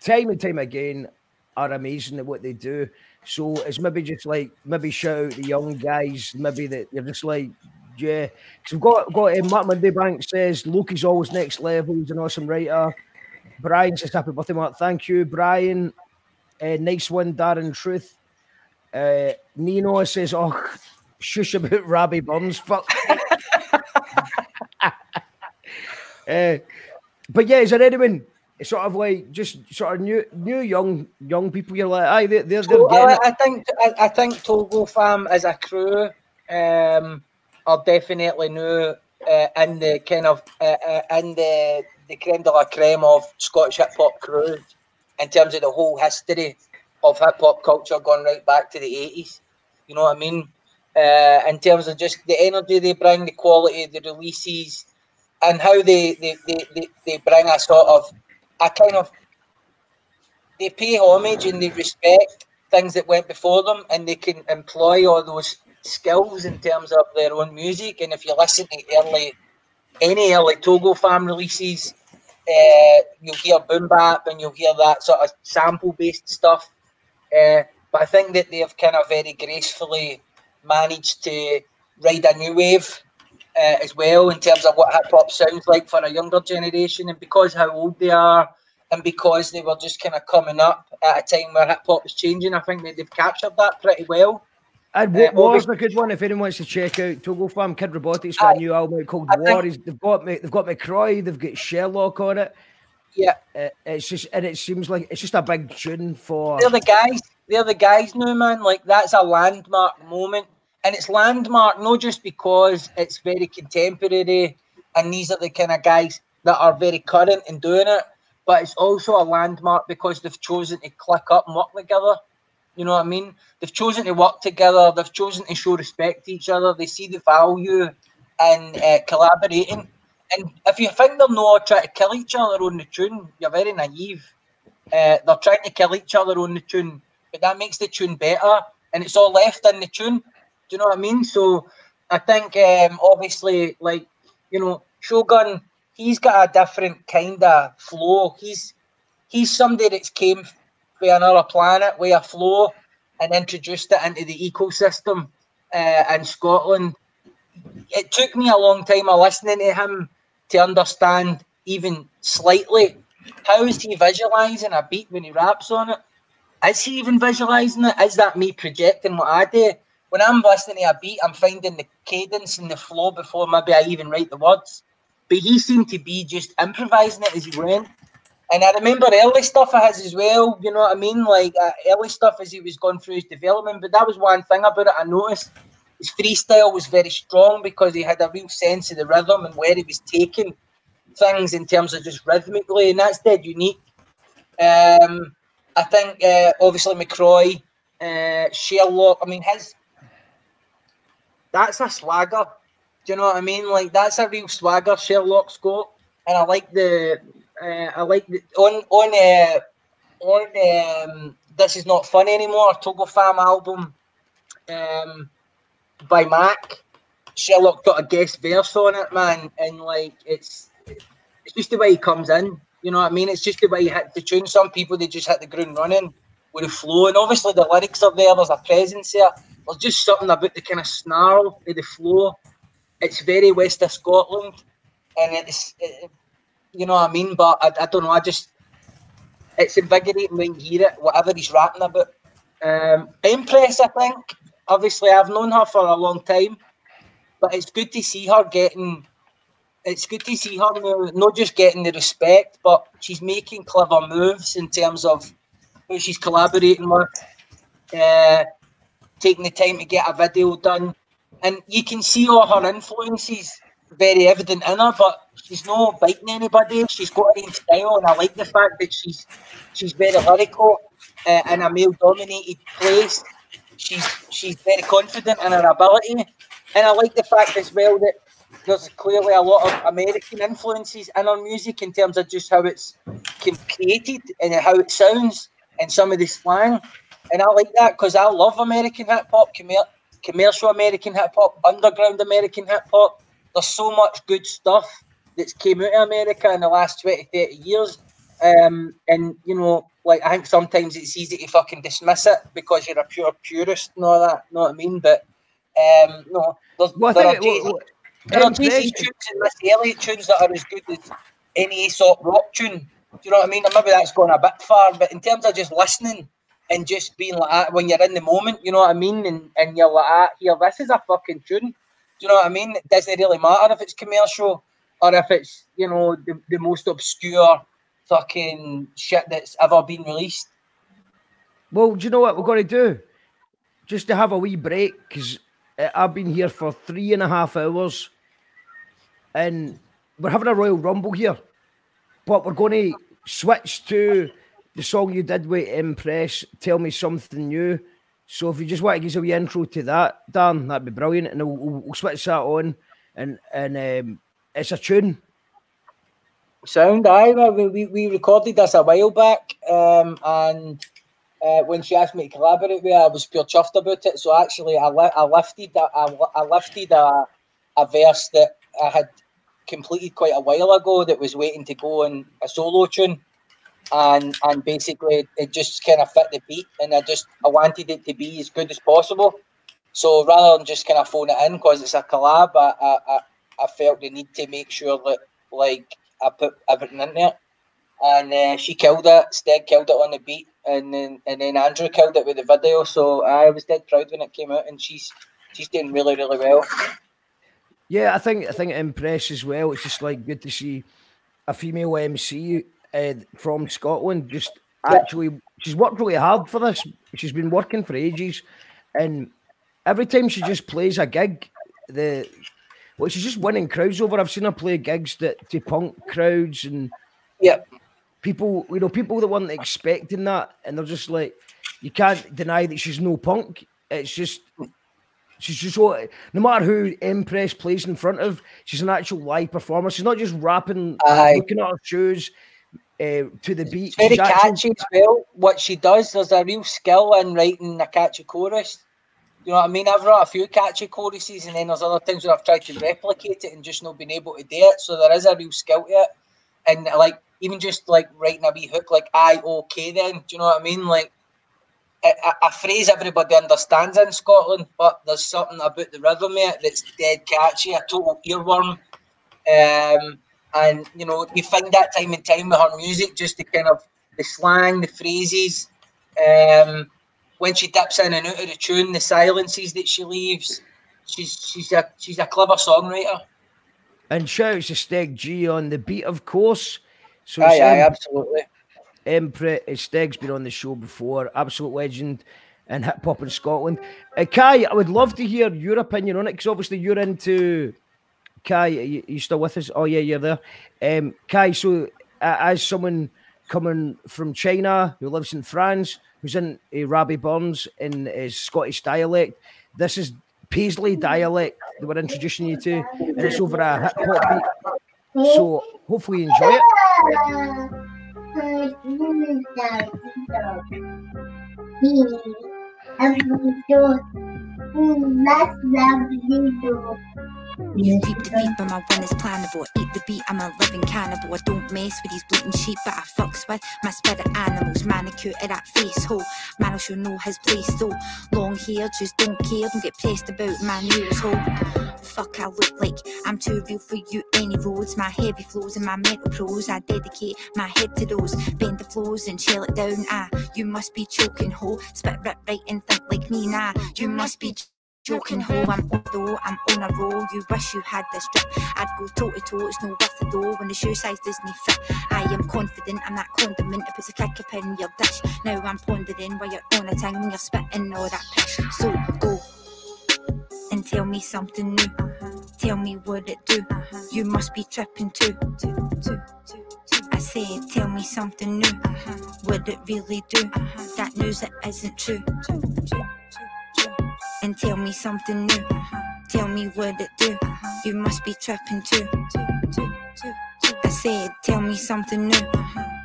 time and time again are amazing at what they do. So it's maybe just like, maybe shout out the young guys, maybe that you're just like, yeah. Because we've got Mark Monday says, Loki's always next level, he's an awesome writer. Brian says, happy birthday, Mark. Thank you, Brian. Nice one, Darren Truth. Nino says, oh, shush about Robbie Burns. Fuck. But yeah, is there anyone sort of like just sort of new young people? You're like, aye, they're getting it. I think Togo Fam as a crew are definitely new in the kind of in the creme de la creme of Scottish hip hop crews in terms of the whole history of hip hop culture going right back to the 80s. You know what I mean? In terms of just the energy they bring, the quality of the releases, and how they bring a sort of they pay homage and they respect things that went before them, and they can employ all those skills in terms of their own music. And if you listen to any early Togo Fam releases, you'll hear boom bap and you'll hear that sort of sample based stuff. But I think that they have kind of very gracefully managed to ride a new wave as well in terms of what hip hop sounds like for a younger generation, and because how old they are, and because they were just kind of coming up at a time where hip hop was changing, I think that they've captured that pretty well. And what War's a good one if anyone wants to check out Togo Fam. Kid Robotics got a new album called War. They've got McCroy, they've got Sherlock on it. Yeah, it's just, and it seems like it's just a big tune for. They're the guys now, man. Like, that's a landmark moment, and it's landmark not just because it's very contemporary, and these are the kind of guys that are very current in doing it, but it's also a landmark because they've chosen to click up and work together. You know what I mean? They've chosen to work together. They've chosen to show respect to each other. They see the value in collaborating. And if you think they're not trying to kill each other on the tune, you're very naive. They're trying to kill each other on the tune, but that makes the tune better, and it's all left in the tune. Do you know what I mean? So I think, obviously, like, you know, Shogun, he's got a different kind of flow. He's somebody that's came from another planet with a flow and introduced it into the ecosystem in Scotland. It took me a long time of listening to him to understand even slightly how is he visualising a beat when he raps on it. Is he even visualising it? Is that me projecting what I do? When I'm listening to a beat, I'm finding the cadence and the flow before maybe I even write the words. But he seemed to be just improvising it as he went. And I remember early stuff of his as well, you know what I mean? Like early stuff as he was going through his development. But that was one thing about it I noticed. His freestyle was very strong because he had a real sense of the rhythm and where he was taking things in terms of just rhythmically, and that's dead unique. I think obviously McCroy, Sherlock, I mean that's a swagger. Do you know what I mean? Like, that's a real swagger Sherlock's got, and I like the on This Is Not Funny Anymore, Togo Fam album by Mac. Sherlock got a guest verse on it, man, and like it's just the way he comes in. You know what I mean? It's just the way he hit the tune. Some people, they just hit the ground running with the flow, and obviously the lyrics are there. There's a presence there. There's just something about the kind of snarl of the flow. It's very West of Scotland, and you know what I mean? But I don't know. It's invigorating when you hear it, whatever he's rapping about. Empress, I think. Obviously, I've known her for a long time, but it's good to see her getting. It's good to see her not just getting the respect, but she's making clever moves in terms of who she's collaborating with, taking the time to get a video done. And you can see all her influences very evident in her, but she's not biting anybody. She's got her own style, and I like the fact that she's very lyrical in a male-dominated place. She's very confident in her ability, and I like the fact as well that there's clearly a lot of American influences in our music in terms of just how it's created and how it sounds and some of the slang. And I like that because I love American hip hop, commercial American hip hop, underground American hip hop. There's so much good stuff that's came out of America in the last 20, 30 years. And, you know, like, I think sometimes it's easy to fucking dismiss it because you're a pure purist and all that, you know what I mean? But, no, there are Jay-Z tunes and Missy Elliott tunes that are as good as any Aesop rock tune. Do you know what I mean? And maybe that's going a bit far, but in terms of just listening and just being like that when you're in the moment, you know what I mean? And you're like, ah, here, this is a fucking tune. Do you know what I mean? It doesn't really matter if it's commercial or if it's, you know, the most obscure fucking shit that's ever been released. Well, do you know what we're going to do? Just to have a wee break, because I've been here for 3.5 hours and we're having a Royal Rumble here, but we're going to switch to the song you did with Impress, Tell Me Something New. So if you just want to give us a wee intro to that, Dan, that'd be brilliant, and we'll switch that on, and it's a tune. Sound, aye. We recorded this a while back, and when she asked me to collaborate with her, I was pure chuffed about it. So actually, I lifted a verse that I had completed quite a while ago that was waiting to go in a solo tune, and basically it just kind of fit the beat, and I wanted it to be as good as possible. So rather than just kind of phone it in because it's a collab, I felt the need to make sure that, like, I put everything in there. And she killed it. Steg killed it on the beat, and then Andrew killed it with the video. So I was dead proud when it came out, and she's doing really, really well. Yeah, I think Impress as well. It's just like good to see a female MC from Scotland. Just actually, she's worked really hard for this. She's been working for ages, and every time she just plays a gig, she's just winning crowds over. I've seen her play gigs to punk crowds and people, people that weren't expecting that, and they're just like, you can't deny that she's no punk. It's just. She's just no matter who Empress plays in front of, she's an actual live performer. She's not just rapping, looking at her shoes to the beat. It's very catchy as well. What she does, there's a real skill in writing a catchy chorus. You know what I mean? I've wrote a few catchy choruses, and then there's other things where I've tried to replicate it and just not been able to do it. So there is a real skill to it. And like even just like writing a wee hook like okay then. Do you know what I mean? Like a phrase everybody understands in Scotland, but there's something about the rhythm of it that's dead catchy, a total earworm. And you find that time and time with her music, just the kind of the slang, the phrases, when she dips in and out of the tune, the silences that she leaves. She's a clever songwriter. And shout out to Steg G on the beat, of course. So absolutely. Steg's been on the show before, absolute legend in hip hop in Scotland. Kai, I would love to hear your opinion on it, because obviously you're into. Kai, are you still with us? Oh yeah, you're there. Kai, so as someone coming from China who lives in France, who's in Robbie Burns in his Scottish dialect, this is Paisley dialect that we're introducing you to, and it's over a hip hop beat. So hopefully you enjoy it. You keep the beat, but my one is plannable. Eat the beat, I'm a living cannibal. I don't mess with these bleating sheep, but I fucks with my spirit animals. Manicure to that face hole. Man shall know his place though. Long hair, just don't care. Don't get pressed about my nails hole. Fuck, I look like I'm too real for you. Any roads, my heavy flows and my mental prose. I dedicate my head to those. Bend the flows and chill it down. You must be choking ho. Spit rip right and think like me. Nah, you must be joking ho. I'm on a roll. You wish you had this drip. I'd go toe to toe. It's no worth the dough when the shoe size doesn't fit. I am confident. I'm that condiment. It puts a kick up in your dish. Now I'm pondering while you're on a ting when you're spitting all that pish. So go and tell me something new. Tell me what it do. You must be tripping too. I said, tell me something new. What it really do? That news that isn't true. And tell me something new. Tell me what it do. You must be tripping too. I said, tell me something new.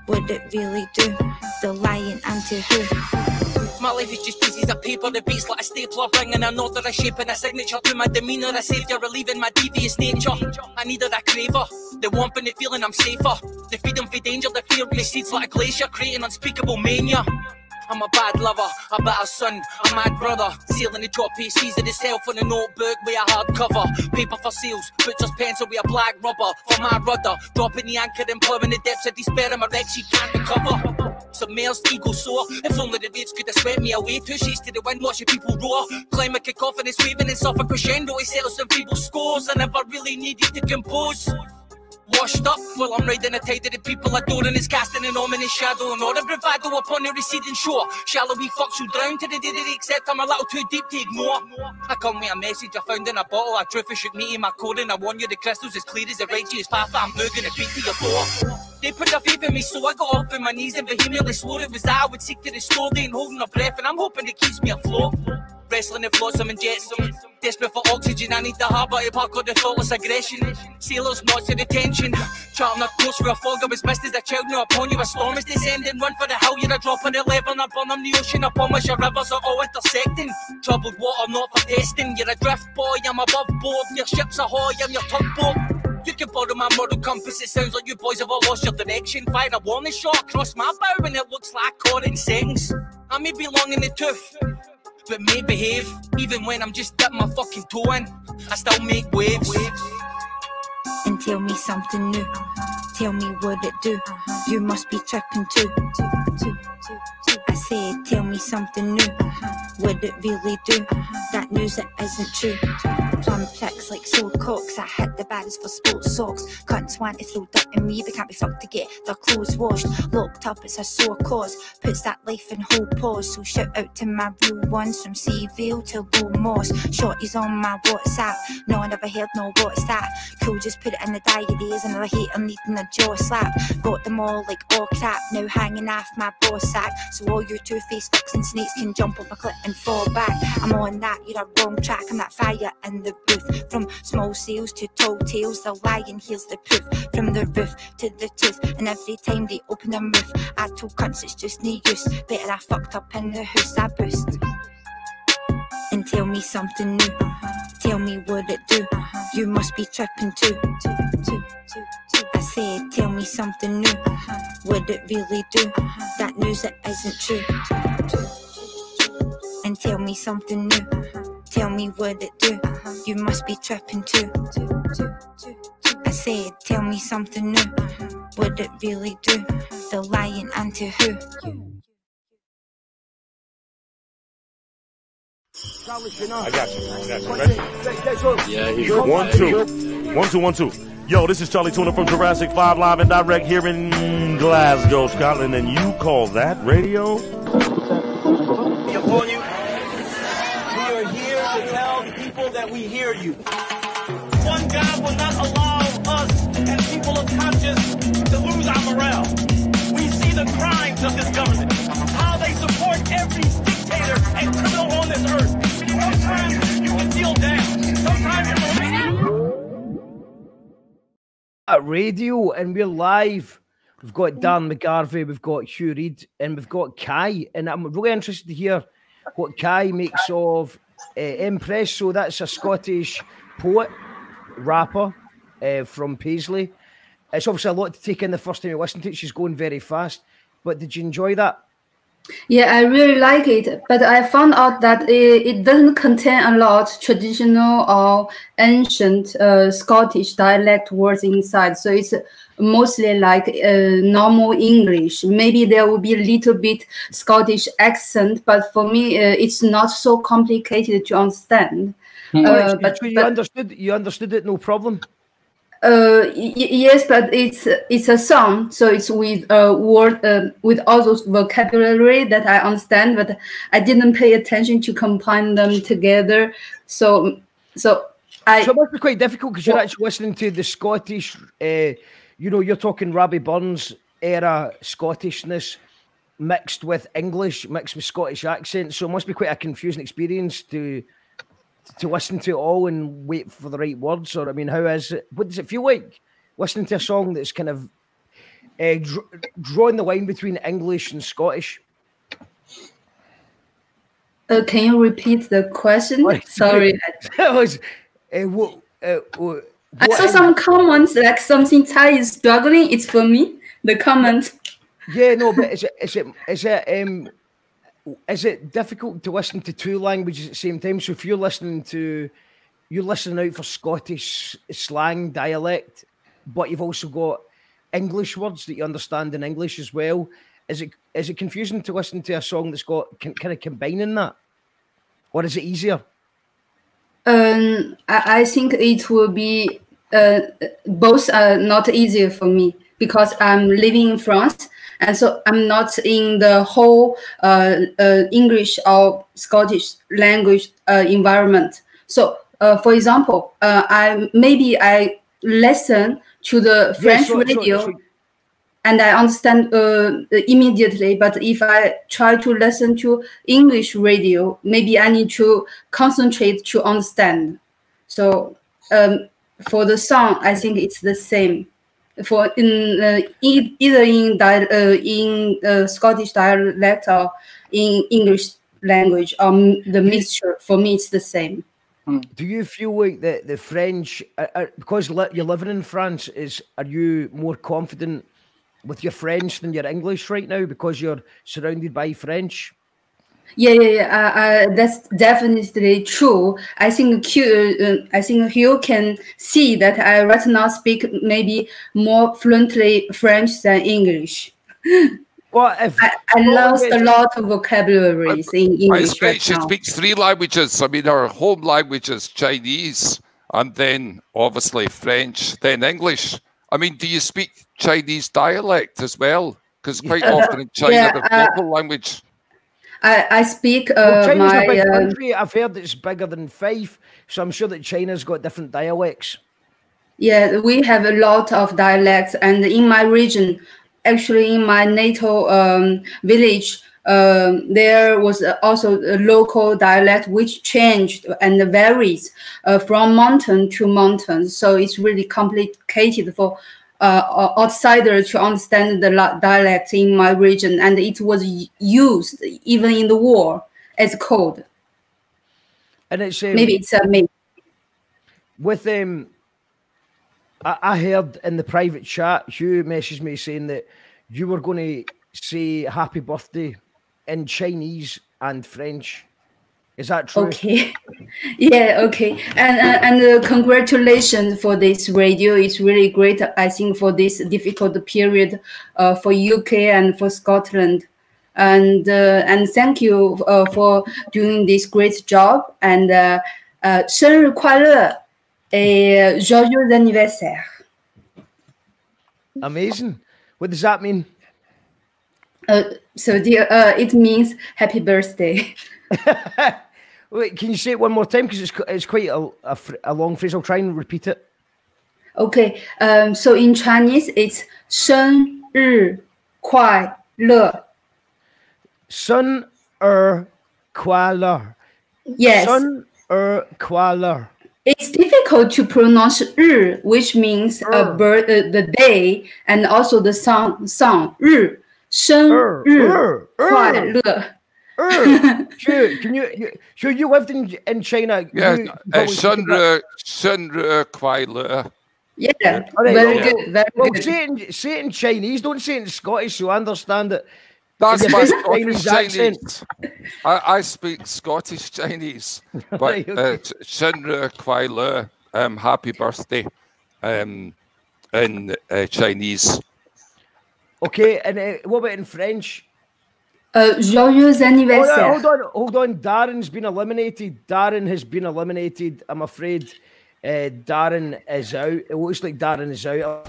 What it really do? The lying unto who? My life is just pieces of paper, the beats like a stapler, bringing a order, a shape and a signature to my demeanour, a saviour, relieving my devious nature. I needed a craver, the warmth and the feeling I'm safer. The freedom for danger, the fear recedes like a glacier, creating unspeakable mania. I'm a bad lover, a better son, a mad brother. Sealing the top pieces of himself on a notebook with a hardcover. Paper for seals, butcher's pencil with a black rubber. For my rudder, dropping the anchor and plowing the depths of despair in my wreck she can't recover. Submersed, ego sore. If only the waves could have swept me away. Two sheets to the wind, watching people roar. Climate cacophonous, waving and suffer crescendo. He settles some feeble scores. I never really needed to compose. Washed up while I'm riding the tide of the people adoring. It's casting an ominous shadow and all a bravado upon the receding shore. Shallow wee fucks who drown to the day they accept I'm a little too deep to ignore. I come with a message I found in a bottle. A truth shook me in my core, and I warn you the crystal's as clear as the righteous path I'm moving a beat to your door. They put their faith in me, so I got off on my knees and vehemently swore it was I would seek to restore. They ain't holding a breath, and I'm hoping it keeps me afloat. Wrestling the flotsam and jetsam, desperate for oxygen, I need the harbour to park all the thoughtless aggression. Sailors knots of detention, charting up course for a fog I was missed as a child. Now upon you a storm is descending. Run for the hill, you're a drop on the level. I burn on the ocean upon which your rivers are all intersecting. Troubled water not for testing. You're a drift boy, I'm above board. Your ship's ahoy, I'm your tugboat. You can borrow my moral compass, it sounds like you boys have all lost your direction. Fire a warning shot across my bow and it looks like caught in seconds. I may be long in the tooth, but may behave. Even when I'm just dipping my fucking toe in, I still make waves. And tell me something new. Tell me what it do. You must be tripping too. I said, tell me something new. Would it really do? That news that isn't true. Plum flicks like sword cocks. I hit the baddest for sports socks. Cunts want to throw dirt in me. They can't be fucked to get their clothes washed. Locked up, it's a sore cause. Puts that life in whole pause. So shout out to my real ones from Seaville to Low Moss. Shorties on my WhatsApp. No, I never heard no what's that. Cool, just put it in the diaries. And I hate them needing a jaw slap. Got them all like all crap. Now hanging off my bra sack. So all your two-faced fucks and snakes can jump off my clit and fall back. I'm on that, you're a wrong track. I'm that fire in the booth. From small sales to tall tales, the lion heals the proof. From the roof to the tooth, and every time they open their mouth, I told cunts it's just no use. Better I fucked up in the house I boost. And tell me something new. Tell me what it do. You must be tripping too. I said, tell me something new. Would it really do? That news that isn't true. And tell me something new. Tell me what it do. You must be tripping too. I said, tell me something new. Would it really do? The lying unto who? I got you. Ready? Yeah, he's 1, 2. 1, 2, 1, 2. Yo, this is Charlie Tuna from Jurassic 5 live and direct here in Glasgow, Scotland, and you call that radio? Upon you, we are here to tell the people that we hear you. One God will not allow us as people of conscience to lose our morale. We see the crimes of this government, how they support every dictator and criminal on this earth. Sometimes you can feel down. Sometimes you're at radio, and we're live. We've got Darren McGarvey, we've got Hugh Reid, and we've got Kai. And I'm really interested to hear what Kai makes of Empress. So that's a Scottish poet, rapper from Paisley. It's obviously a lot to take in the first time you listen to it. She's going very fast. But did you enjoy that? Yeah, I really like it, but I found out that it doesn't contain a lot traditional or ancient Scottish dialect words inside. So it's mostly like normal English. Maybe there will be a little bit Scottish accent, but for me, it's not so complicated to understand. But you understood it, no problem. Yes, but it's a song, so it's with word with all those vocabulary that I understand, but I didn't pay attention to combine them together. So it must be quite difficult because you're actually listening to the Scottish. You're talking Robbie Burns era Scottishness mixed with English, mixed with Scottish accent. So it must be quite a confusing experience to listen to it all and wait for the right words. Or, I mean, how is it? What does it feel like listening to a song that's kind of drawing the line between English and Scottish? Can you repeat the question? Sorry. I saw some comments like something Thai is struggling. It's for me, the comment. Yeah, no, but is it difficult to listen to two languages at the same time? So if you're listening out for Scottish slang dialect, but you've also got English words that you understand in English as well. Is it confusing to listen to a song that's got kind of combining that, or is it easier? I think it will be both are not easier for me because I'm living in France. And so I'm not in the whole English or Scottish language environment. So, for example, I listen to the French radio and I understand immediately. But if I try to listen to English radio, maybe I need to concentrate to understand. So for the song, I think it's the same. For either in Scottish dialect or in English language, the mixture, for me it's the same. Do you feel like the French, because you're living in France, are you more confident with your French than your English right now because you're surrounded by French? Yeah. That's definitely true. I think Hugh can see that I right now speak maybe more fluently French than English. What if I lost a lot of vocabularies in English she speaks 3 languages. I mean, her home language is Chinese, and then obviously French, then English. I mean, do you speak Chinese dialect as well? Because quite often in China, there's local language. I speak China's a big country. I've heard it's bigger than 5, so I'm sure that China's got different dialects. Yeah, we have a lot of dialects, and in my region, actually in my natal village, there was also a local dialect which changed and varies from mountain to mountain. So it's really complicated for outsiders to understand the dialect in my region, and it was used even in the war as code. And it's maybe it's a maybe. With I heard in the private chat, Hugh messaged me saying that you were going to say happy birthday in Chinese and French. Is that true? Okay. Yeah, okay. And congratulations for this radio. It's really great, I think, for this difficult period for UK and for Scotland. And thank you for doing this great job. And 生日快乐 et joyeux anniversaire. Amazing. What does that mean? So dear, it means happy birthday. Wait, can you say it one more time? Because it's quite a long phrase. I'll try and repeat it. Okay. So in Chinese, it's 生日快乐. 生日快乐. Yes. 生日快乐. It's difficult to pronounce 日, which means the day, and also the song 日. 生日快乐. Sure, you lived in China. Yeah, 生日快乐. Yeah, very good, very good. Say it in Chinese. Don't say it in Scottish, so I understand it. That's my Scottish Chinese. I speak Scottish Chinese, but 生日快乐, happy birthday, in Chinese. Okay, and what about in French? Joyeux anniversaire. Hold on. Darren's been eliminated. Darren has been eliminated. I'm afraid Darren is out. It looks like Darren is out.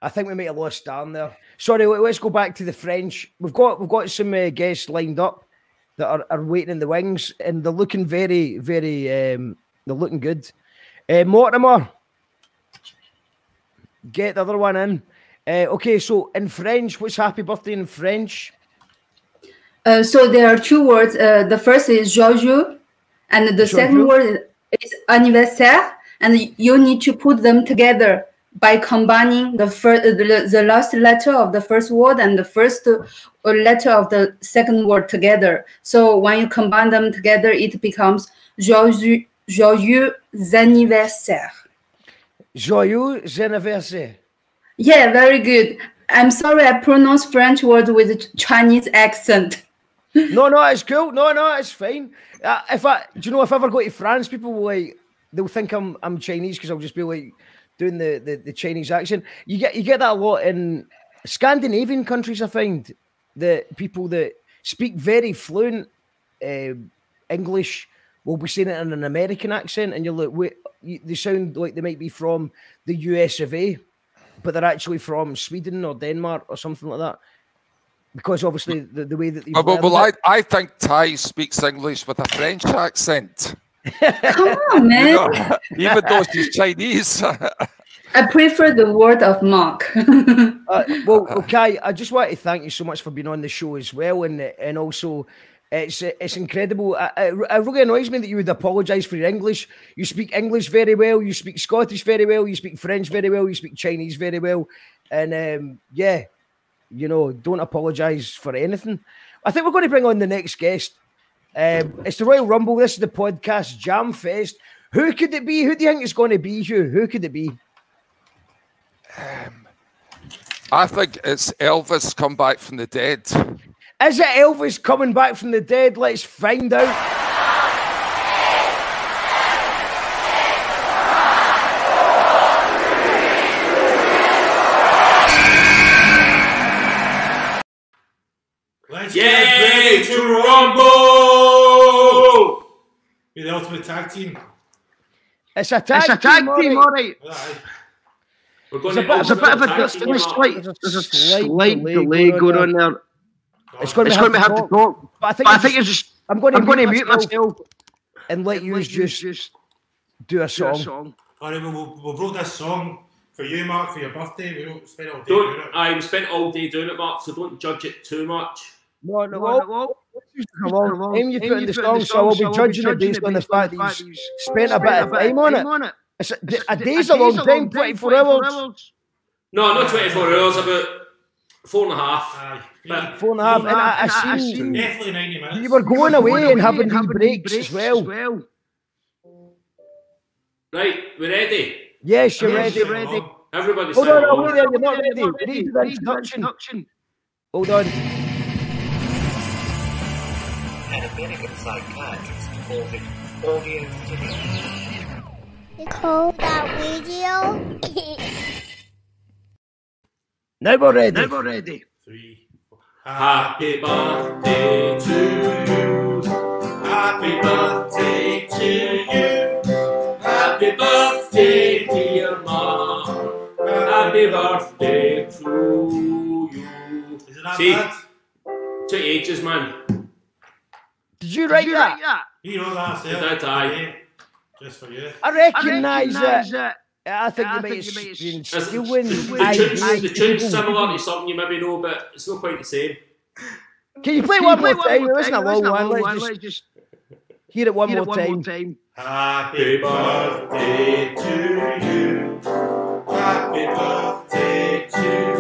I think we might have lost Darren there. Sorry, let's go back to the French. We've got some guests lined up that are waiting in the wings, and they're looking very, very. They're looking good. Mortimer, get the other one in. Okay, so in French, what's happy birthday in French? So there are 2 words. The first is joyeux, and the second word is anniversaire, and you need to put them together by combining the last letter of the first word and the first letter of the second word together. So when you combine them together, it becomes joyeux anniversaire. Joyeux anniversaire. Yeah, very good. I'm sorry I pronounced French words with a Chinese accent. No, it's cool. No, it's fine. If I ever go to France, people will they'll think I'm Chinese because I'll just be like doing the Chinese accent. You get that a lot in Scandinavian countries. I find the people that speak very fluent English will be saying it in an American accent, and you're like, they sound like they might be from the US of A, but they're actually from Sweden or Denmark or something like that. Because obviously the way that I think Ty speaks English with a French accent. Come on, man. Even though she's Chinese. I prefer the word of Mark. Well, okay, I just want to thank you so much for being on the show as well, and also it's incredible. It really annoys me that you would apologise for your English. You speak English very well, you speak Scottish very well, you speak French very well, you speak Chinese very well, and yeah, don't apologise for anything. I think we're going to bring on the next guest. It's the Royal Rumble. This is the podcast Jam Fest. Who could it be? Who do you think it's going to be, Hugh? Who could it be? I think it's Elvis come back from the dead. Is it Elvis coming back from the dead? Let's find out. Let's Yay! To Rumble! You're the ultimate tag team. It's a tag team, all right. We're going There's a bit of a distance, there's a slight delay going on there. It's going to be hard to talk. But I think it's just, I'm going to mute myself and let you just do a song. All right, we wrote this song for you, Mark, for your birthday. We don't spend all day doing it. We spent all day doing it, Mark, so don't judge it too much. No. Come on. Aim you put in the song, so I will be judging it based on the fact that he's spent a bit of time on it. A day's a long time, 24 hours. No, not 24 hours, about 4.5. 4.5, and I seen definitely 90 minutes. You were going away and having these breaks as well. Right, we ready? Yes, you're ready. Everybody hold on, wait there, you're not ready. We need the introduction. Hold on. An American psychiatrist called it audio video. You call that video? Now we're ready. 3, 4. Happy birthday to you. Happy birthday to you. Happy birthday, dear Mom. Happy birthday to you. Is it that See, bad? 2 ages, man. Did you write that? You know that, Did that, aye. Just for you. I recognise it. I think you might have been stealing ideas. The tune's similar to something you maybe know, but it's not quite the same. Can you play one more time? It isn't a long one. Let's just hear it one more time. Happy birthday to you. Happy birthday to you.